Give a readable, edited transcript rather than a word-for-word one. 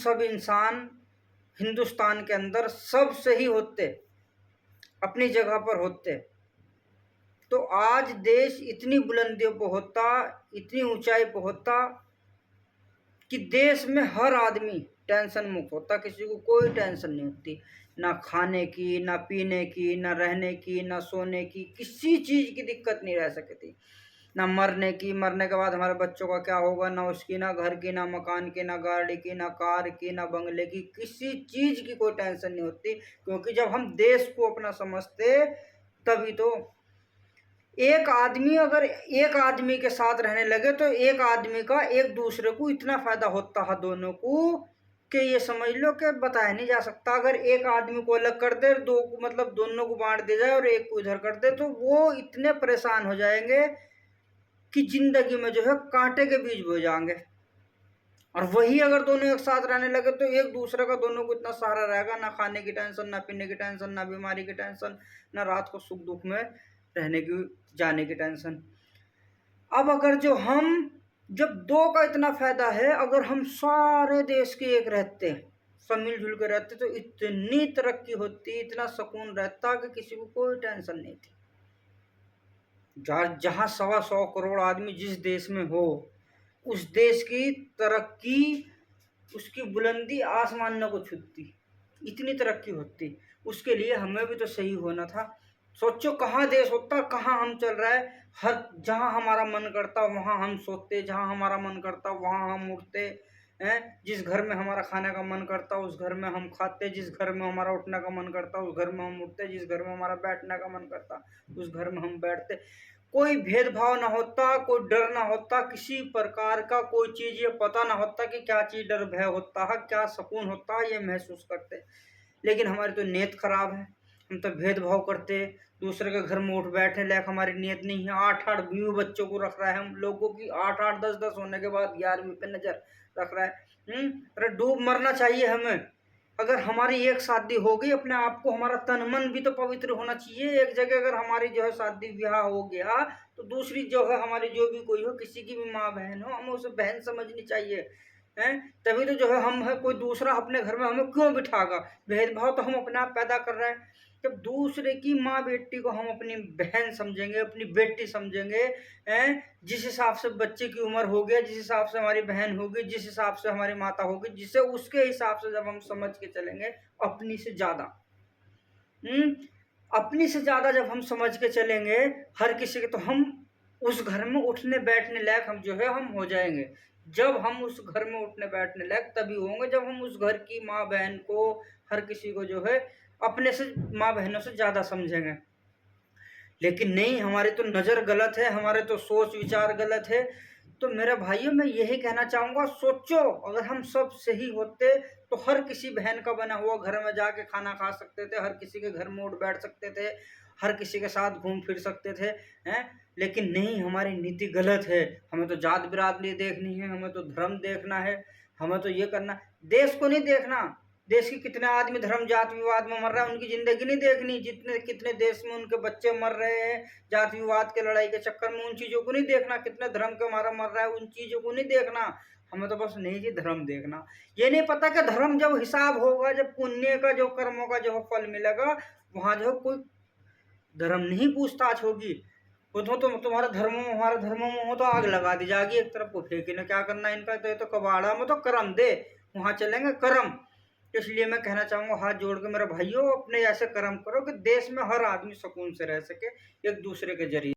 सब इंसान हिंदुस्तान के अंदर सब सही होते, अपनी जगह पर होते, तो आज देश इतनी बुलंदियों पर होता, इतनी ऊंचाई पर होता कि देश में हर आदमी टेंशन मुक्त होता, किसी को कोई टेंशन नहीं होती, ना खाने की, ना पीने की, ना रहने की, ना सोने की, किसी चीज़ की दिक्कत नहीं रह सकती, ना मरने की, मरने के बाद हमारे बच्चों का क्या होगा, ना उसकी, ना घर की, ना मकान की, ना गाड़ी की, ना कार की, ना बंगले की, किसी चीज़ की कोई टेंशन नहीं होती। क्योंकि जब हम देश को अपना समझते तभी तो एक आदमी अगर एक आदमी के साथ रहने लगे तो एक आदमी का एक दूसरे को इतना फायदा होता है दोनों को कि ये समझ लो कि बताया नहीं जा सकता। अगर एक आदमी को अलग कर दे, दो को मतलब दोनों को बांट दे जाए और एक को इधर कर दे, तो वो इतने परेशान हो जाएंगे कि जिंदगी में जो है कांटे के बीज बो जाएंगे। और वही अगर दोनों एक साथ रहने लगे तो एक दूसरे का दोनों को इतना सहारा रहेगा, ना खाने की टेंशन, ना पीने की टेंशन, ना बीमारी की टेंशन, ना रात को सुख दुख में रहने की जाने की टेंशन। अब अगर जब दो का इतना फायदा है, अगर हम सारे देश के एक रहते, सब मिलजुल के रहते, तो इतनी तरक्की होती, इतना सुकून रहता कि किसी को कोई टेंशन नहीं थी। जहां 125 करोड़ आदमी जिस देश में हो, उस देश की तरक्की, उसकी बुलंदी आसमानों को छूती, इतनी तरक्की होती। उसके लिए हमें भी तो सही होना था। सोचो कहाँ देश होता, कहाँ हम चल रहा है। हर जहाँ हमारा मन करता वहाँ हम सोते, जहाँ हमारा मन करता वहाँ हम उठते हैं, जिस घर में हमारा खाने का मन करता उस घर में हम खाते, जिस घर में हमारा उठने का मन करता उस घर में हम उठते, जिस घर में हमारा बैठने का मन करता उस घर में हम बैठते। कोई भेदभाव ना होता, कोई डर ना होता, किसी प्रकार का कोई चीज़ ये पता ना होता कि क्या चीज़ डर भय होता है, क्या सुकून होता है, ये महसूस करते। लेकिन हमारी तो नीयत खराब है, हम तो भेदभाव करते, दूसरे के घर में उठ बैठने लायक हमारी नीयत नहीं है। 8-8 बीवी बच्चों को रख रहा है, हम लोगों की 8-8 10-10 होने के बाद 11वीं पे नजर रख रहा है। अरे डूब मरना चाहिए हमें। अगर हमारी एक शादी हो गई, अपने आप को हमारा तन मन भी तो पवित्र होना चाहिए। एक जगह अगर हमारी जो है शादी ब्याह हो गया, तो दूसरी जो है हमारी जो भी कोई हो, किसी की भी माँ बहन हो, हमें उसे बहन समझनी चाहिए हैं। तभी तो जो है हम है, कोई दूसरा अपने घर में हमें क्यों बिठागा। भेदभाव तो हम अपने आप पैदा कर रहे हैं। जब दूसरे की माँ बेटी को हम अपनी बहन समझेंगे, अपनी बेटी समझेंगे, हैं, जिस हिसाब से बच्चे की उम्र होगी, जिस हिसाब से हमारी बहन होगी, जिस हिसाब से हमारी माता होगी, जिसे उसके हिसाब से जब हम समझ के चलेंगे, अपनी से ज्यादा अपनी से ज्यादा जब हम समझ के चलेंगे हर किसी के, तो हम उस घर में उठने बैठने लायक हम जो है हम हो जाएंगे। जब हम उस घर में उठने बैठने लायक तभी होंगे जब हम उस घर की माँ बहन को, हर किसी को जो है अपने से माँ बहनों से ज्यादा समझेंगे। लेकिन नहीं, हमारी तो नज़र गलत है, हमारे तो सोच विचार गलत है। तो मेरे भाइयों मैं यही कहना चाहूँगा, सोचो अगर हम सब सही होते तो हर किसी बहन का बना हुआ घर में जाके खाना खा सकते थे, हर किसी के घर में उठ बैठ सकते थे, हर किसी के साथ घूम फिर सकते थे, हैं। लेकिन नहीं, हमारी नीति गलत है। हमें तो जात बिरादरी देखनी है, हमें तो धर्म देखना है, हमें तो ये करना, देश को नहीं देखना। देश के कितने आदमी धर्म जात विवाद में मर रहा है, उनकी जिंदगी नहीं देखनी। जितने कितने देश में उनके बच्चे मर रहे हैं जात विवाद के लड़ाई के चक्कर में, उन चीजों को नहीं देखना। कितने धर्म के मारा मर रहा है, उन चीजों को नहीं देखना। हमें तो बस नहीं जी धर्म देखना। ये नहीं पता कि धर्म जब हिसाब होगा, जब पुण्य का जो कर्मों का जो फल मिलेगा, वहां जो कोई धर्म नहीं पूछताछ होगी। वो तो तुम्हारे धर्मों में हमारे धर्मों में हो तो आग लगा दी जाएगी, एक तरफ को फेंके ना, क्या करना इनका। तो ये तो कबाड़ा में तो कर्म दे, वहां चलेंगे कर्म। इसलिए मैं कहना चाहूंगा हाथ जोड़ के मेरे भाइयों, अपने ऐसे कर्म करो कि देश में हर आदमी सुकून से रह सके एक दूसरे के जरिए।